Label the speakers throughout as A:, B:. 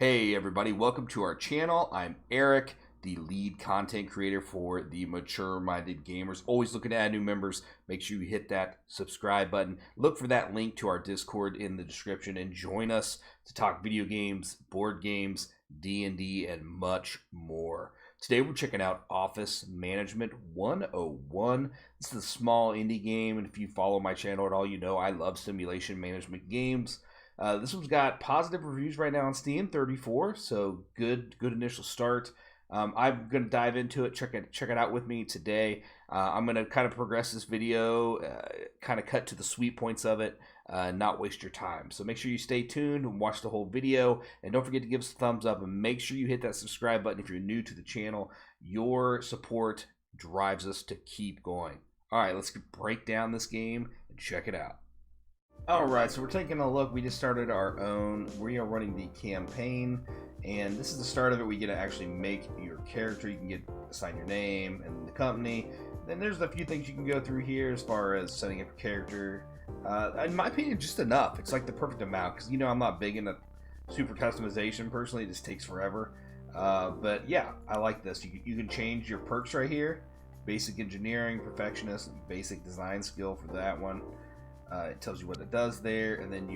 A: Hey everybody, welcome to our channel. I'm Eric, the lead content creator for the Mature Minded Gamers. Always looking to add new members. Make sure you hit that subscribe button. Look for that link to our Discord in the description and join us to talk video games, board games, D&D, and much more. Today we're checking out Office Management 101. This is a small indie game, and if you follow my channel at all, you know I love simulation management games. This one's got positive reviews right now on Steam, 34, so good initial start. I'm going to dive into it, check it out with me today. I'm going to kind of progress this video, kind of cut to the sweet points of it, not waste your time. So make sure you stay tuned and watch the whole video, and don't forget to give us a thumbs up, and make sure you hit that subscribe button if you're new to the channel. Your support drives us to keep going. All right, let's break down this game and check it out. Alright, so we're taking a look. We just started our own. We are running the campaign, and this is the start of it. We get to actually make your character. You can assign your name and the company. Then there's a few things you can go through here as far as setting up your character. In my opinion, just enough. It's like the perfect amount, because I'm not big into super customization personally. It just takes forever. But yeah, I like this. You can change your perks right here. Basic engineering, perfectionist, and basic design skill for that one. It tells you what it does there, and then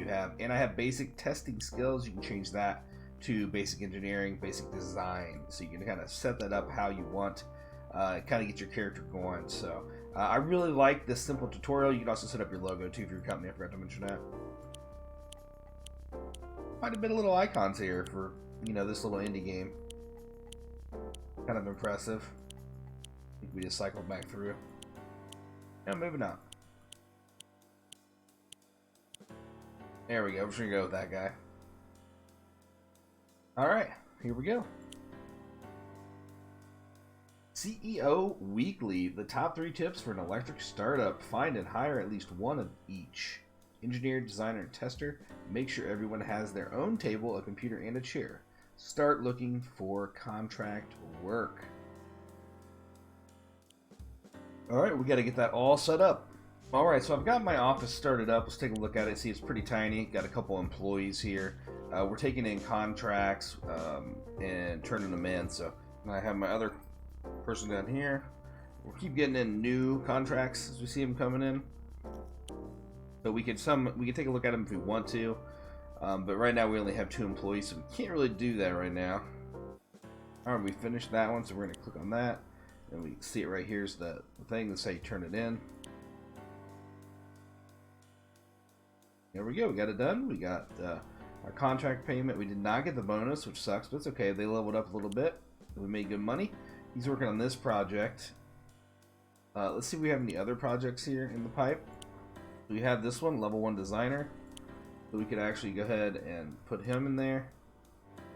A: I have basic testing skills. You can change that to basic engineering, basic design, so you can kind of set that up how you want, kind of get your character going. So I really like this simple tutorial. You can also set up your logo too for your company. I forgot to mention that. Quite a bit of little icons here for this little indie game. Kind of impressive. I think we just cycled back through. Now moving on. There we go. We're just gonna go with that guy. Alright, here we go. CEO Weekly. The top 3 tips for an electric startup. Find and hire at least one of each. Engineer, designer, and tester. Make sure everyone has their own table, a computer, and a chair. Start looking for contract work. Alright, we gotta get that all set up. Alright, so I've got my office started up. Let's take a look at it. See, it's pretty tiny. Got a couple employees here. We're taking in contracts and turning them in. So I have my other person down here. We'll keep getting in new contracts as we see them coming in. But we can take a look at them if we want to. But right now we only have 2 employees, so we can't really do that right now. Alright, we finished that one, so we're going to click on that. And we can see it right here is the thing. That's how you turn it in. There we go, we got it done. We got our contract payment. We did not get the bonus, which sucks, but it's okay. They leveled up a little bit. We made good money. He's working on this project. Let's see if we have any other projects here in the pipe. We have this one, level 1 designer. So we could actually go ahead and put him in there.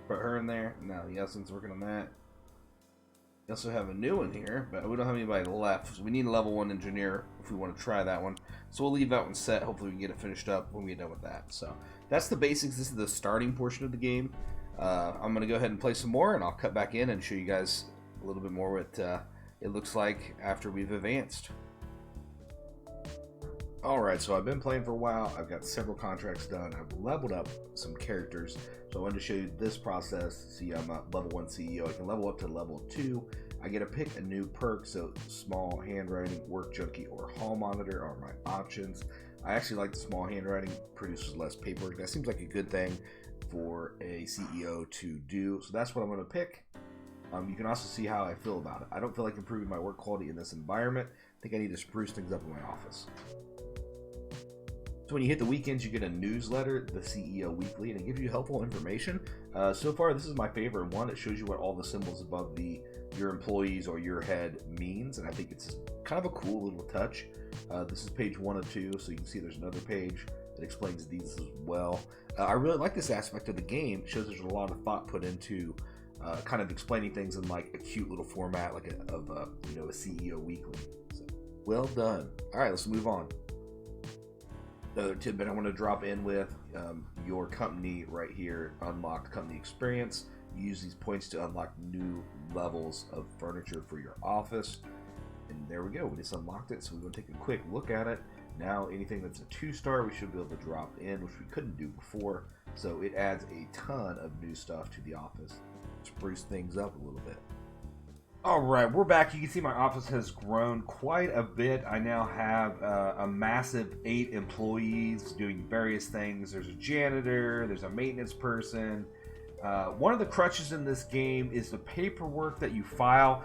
A: Put her in there. Now Yeltsin's working on that. We also have a new one here, but we don't have anybody left. So we need a level 1 engineer if we want to try that one. So we'll leave that one set. Hopefully we can get it finished up when we get done with that. So that's the basics. This is the starting portion of the game. I'm going to go ahead and play some more, and I'll cut back in and show you guys a little bit more what it looks like after we've advanced. Alright, so I've been playing for a while. I've got several contracts done. I've leveled up some characters. So I wanted to show you this process. See, I'm a level 1 CEO. I can level up to level 2. I get to pick a new perk. So small handwriting, work junkie, or hall monitor are my options. I actually like the small handwriting. Produces less paperwork. That seems like a good thing for a CEO to do. So that's what I'm going to pick. You can also see how I feel about it. I don't feel like improving my work quality in this environment. I think I need to spruce things up in my office. So when you hit the weekends, you get a newsletter, the CEO Weekly, and it gives you helpful information. So far, this is my favorite one. It shows you what all the symbols above your employees or your head means, and I think it's kind of a cool little touch. This is page 1 of 2, so you can see there's another page that explains these as well. I really like this aspect of the game. It shows there's a lot of thought put into kind of explaining things in like a cute little format, like a CEO Weekly. So, well done. All right, let's move on. Another tidbit I want to drop in with, your company right here, unlocked company experience. You use these points to unlock new levels of furniture for your office. And there we go, we just unlocked it, so we're going to take a quick look at it. Now anything that's a 2-star we should be able to drop in, which we couldn't do before. So it adds a ton of new stuff to the office. Spruce things up a little bit. Alright, we're back. You can see my office has grown quite a bit. I now have a massive 8 employees doing various things. There's a janitor, there's a maintenance person. One of the crutches in this game is the paperwork that you file.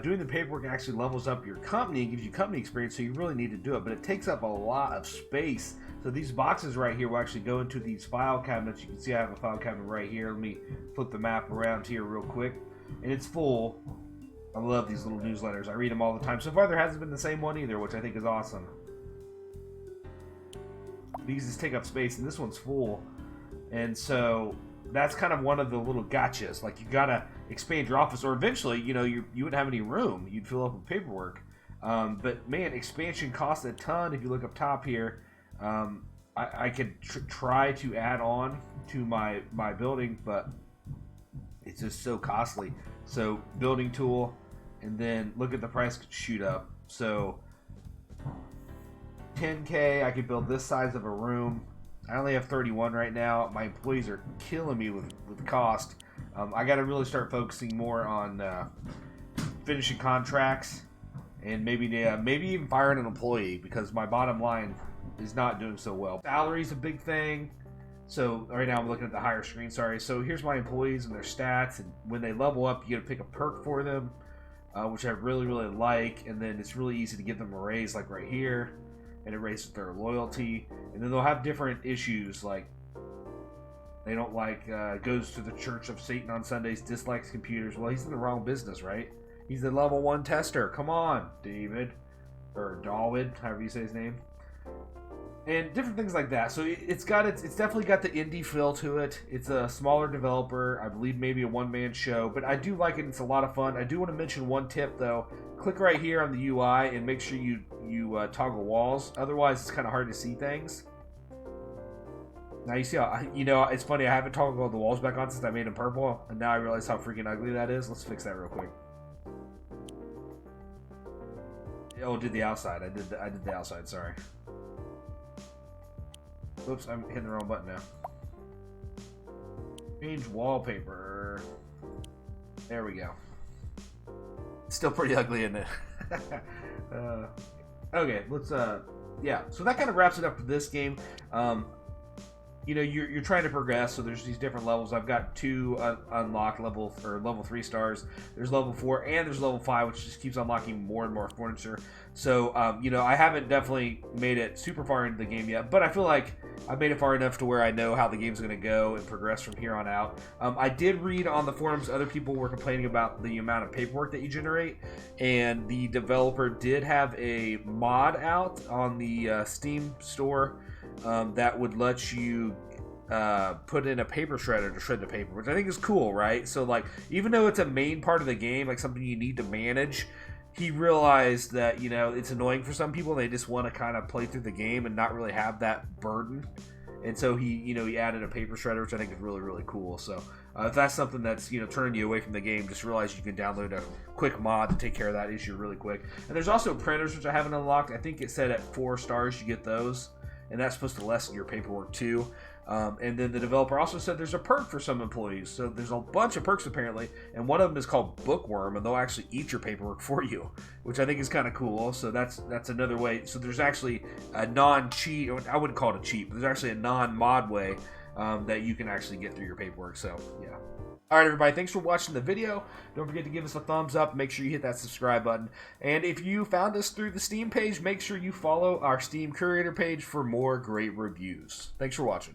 A: Doing the paperwork actually levels up your company and gives you company experience, so you really need to do it, but it takes up a lot of space. So these boxes right here will actually go into these file cabinets. You can see I have a file cabinet right here. Let me flip the map around here real quick, and it's full. I love these little newsletters. I read them all the time. So far there hasn't been the same one either, which I think is awesome. These just take up space, and this one's full, and so that's kind of one of the little gotchas. Like, you gotta expand your office, or eventually, you know, you wouldn't have any room. You'd fill up with paperwork. But man, expansion costs a ton. If you look up top here, I could try to add on to my building, but it's just so costly. So building tool, and then look at the price shoot up. So $10K, I could build this size of a room. I only have 31 right now. My employees are killing me with cost. I got to really start focusing more on finishing contracts, and maybe even firing an employee, because my bottom line is not doing so well. Salary is a big thing. So right now I'm looking at the higher screen. Sorry. So here's my employees and their stats, and when they level up, you get to pick a perk for them, which I really like. And then it's really easy to give them a raise, like right here, and it raises their loyalty. And then they'll have different issues, like they don't like goes to the Church of Satan on Sundays, dislikes computers. Well, he's in the wrong business, right? He's the level 1 tester. Come on, David, or David, however you say his name. And different things like that. So it's definitely got the indie feel to it. It's a smaller developer, I believe maybe a one-man show, but I do like it. It's a lot of fun. I do want to mention one tip though. Click right here on the UI and make sure you toggle walls. Otherwise, it's kind of hard to see things. Now you see how, it's funny. I haven't toggled the walls back on since I made them purple, and now I realize how freaking ugly that is. Let's fix that real quick. Oh, did the outside. I did the outside. Sorry. Oops, I'm hitting the wrong button now. Change wallpaper. There we go. Still pretty ugly, isn't it? Okay, let's yeah. So that kind of wraps it up for this game. You're trying to progress, so there's these different levels. I've got 2 unlocked level 3 stars. There's level 4 and there's level 5, which just keeps unlocking more and more furniture. So I haven't definitely made it super far into the game yet, but I feel like I've made it far enough to where I know how the game's going to go and progress from here on out. I did read on the forums other people were complaining about the amount of paperwork that you generate, and the developer did have a mod out on the Steam store that would let you put in a paper shredder to shred the paper, which I think is cool, right? So, like, even though it's a main part of the game, like something you need to manage, he realized that, it's annoying for some people. They just want to kind of play through the game and not really have that burden. And so he added a paper shredder, which I think is really cool. So if that's something that's, turning you away from the game, just realize you can download a quick mod to take care of that issue really quick. And there's also printers, which I haven't unlocked. I think it said at 4 stars you get those, and that's supposed to lessen your paperwork too. And then the developer also said there's a perk for some employees. So there's a bunch of perks apparently, and one of them is called Bookworm, and they'll actually eat your paperwork for you, which I think is kind of cool. So that's another way. So there's actually a non-cheat, I wouldn't call it a cheat, but there's actually a non-mod way that you can actually get through your paperwork. So yeah. Alright everybody, thanks for watching the video. Don't forget to give us a thumbs up. Make sure you hit that subscribe button. And if you found us through the Steam page, make sure you follow our Steam Curator page for more great reviews. Thanks for watching.